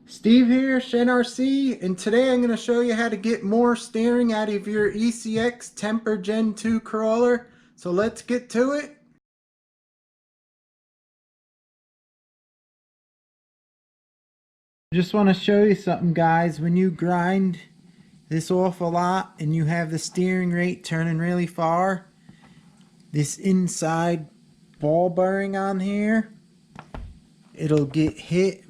Steve here, Shen RC, and today I'm going to show you how to get more steering out of your Ecx Temper Gen 2 crawler. So let's get to it. Just want to show you something, guys. When you grind this off a lot and you have the steering rate turning really far, this inside ball bearing on here, it'll get hit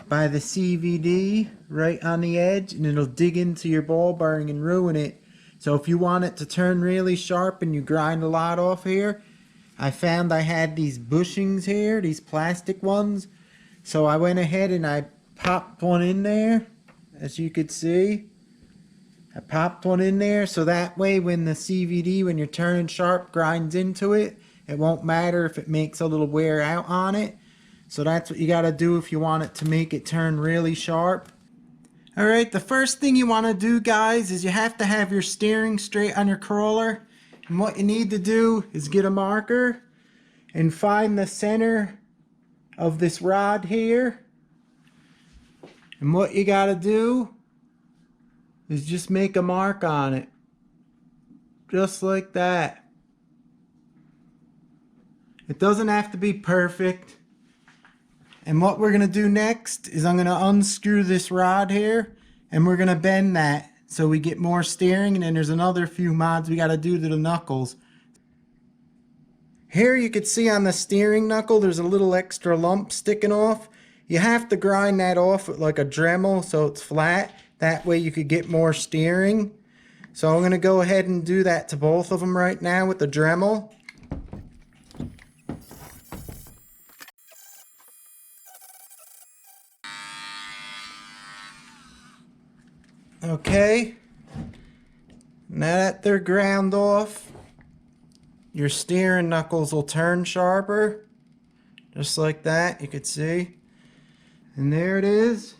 by the CVD right on the edge, and it'll dig into your ball bearing and ruin it. So if you want it to turn really sharp and you grind a lot off here, I found I had these bushings here, these plastic ones. So I went ahead and I popped one in there, as you could see. I popped one in there so that way when the CVD, when you're turning sharp, grinds into it, it won't matter if it makes a little wear out on it. So that's what you got to do if you want it to make it turn really sharp. Alright, the first thing you want to do, guys, is you have to have your steering straight on your crawler. And what you need to do is get a marker and find the center of this rod here. And what you got to do is just make a mark on it. Just like that. It doesn't have to be perfect. And what we're going to do next is I'm going to unscrew this rod here and we're going to bend that so we get more steering. And then there's another few mods we got to do to the knuckles. Here you can see on the steering knuckle there's a little extra lump sticking off. You have to grind that off with like a Dremel so it's flat. That way you could get more steering. So I'm going to go ahead and do that to both of them right now with the Dremel. Okay, now that they're ground off, your steering knuckles will turn sharper, just like that, you could see. And there it is.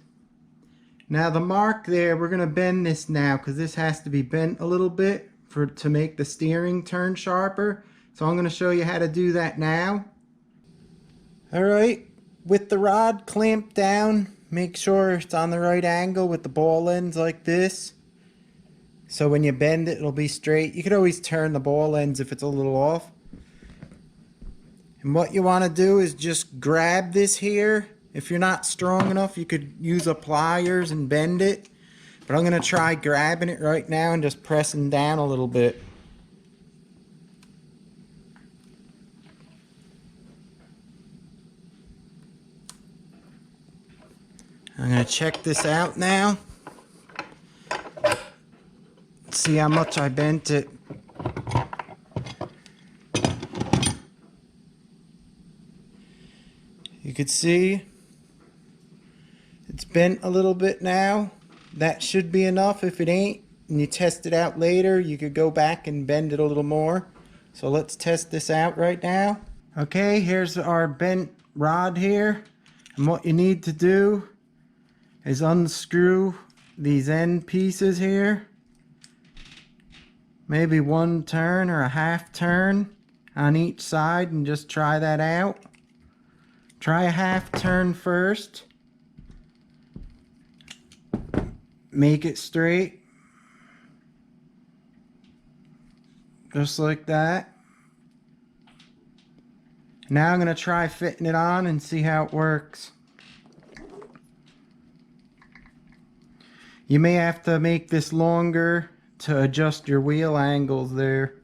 Now the mark there, we're going to bend this now because this has to be bent a little bit to make the steering turn sharper. So I'm going to show you how to do that now. Alright, with the rod clamped down, make sure it's on the right angle with the ball ends like this. So when you bend it, it'll be straight. You could always turn the ball ends if it's a little off. And what you want to do is just grab this here. If you're not strong enough, you could use a pliers and bend it. But I'm going to try grabbing it right now and just pressing down a little bit. I'm going to check this out now. See how much I bent it. You can see it's bent a little bit now. That should be enough. If it ain't and you test it out later, you could go back and bend it a little more. So let's test this out right now. Okay, here's our bent rod here. And what you need to do is unscrew these end pieces here. Maybe one turn or a half turn on each side and just try that out. Try a half turn first. Make it straight. Just like that. Now I'm going to try fitting it on and see how it works. You may have to make this longer to adjust your wheel angles there.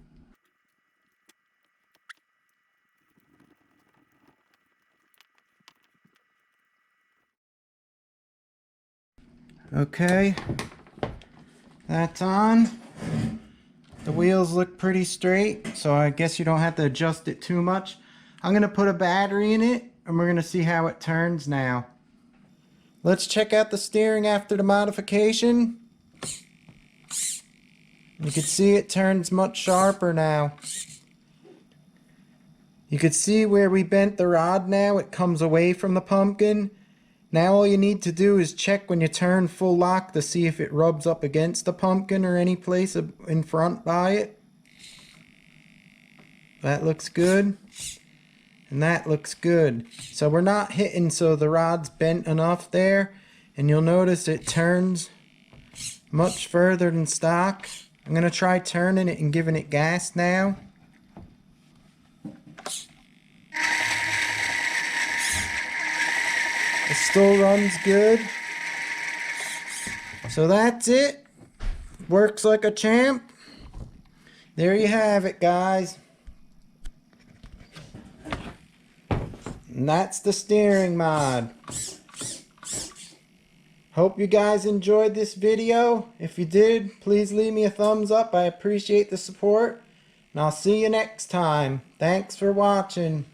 Okay, that's on. The wheels look pretty straight, so I guess you don't have to adjust it too much. I'm going to put a battery in it and we're going to see how it turns now. Let's check out the steering after the modification. You can see it turns much sharper now. You can see where we bent the rod now, it comes away from the pumpkin. Now all you need to do is check when you turn full lock to see if it rubs up against the pumpkin or any place in front by it. That looks good. And that looks good. So we're not hitting so the rod's bent enough there. And you'll notice it turns much further than stock. I'm going to try turning it and giving it gas now. It still runs good. So that's it. Works like a champ. There you have it, guys. And that's the steering mod. Hope you guys enjoyed this video. If you did, please leave me a thumbs up. I appreciate the support. And I'll see you next time. Thanks for watching.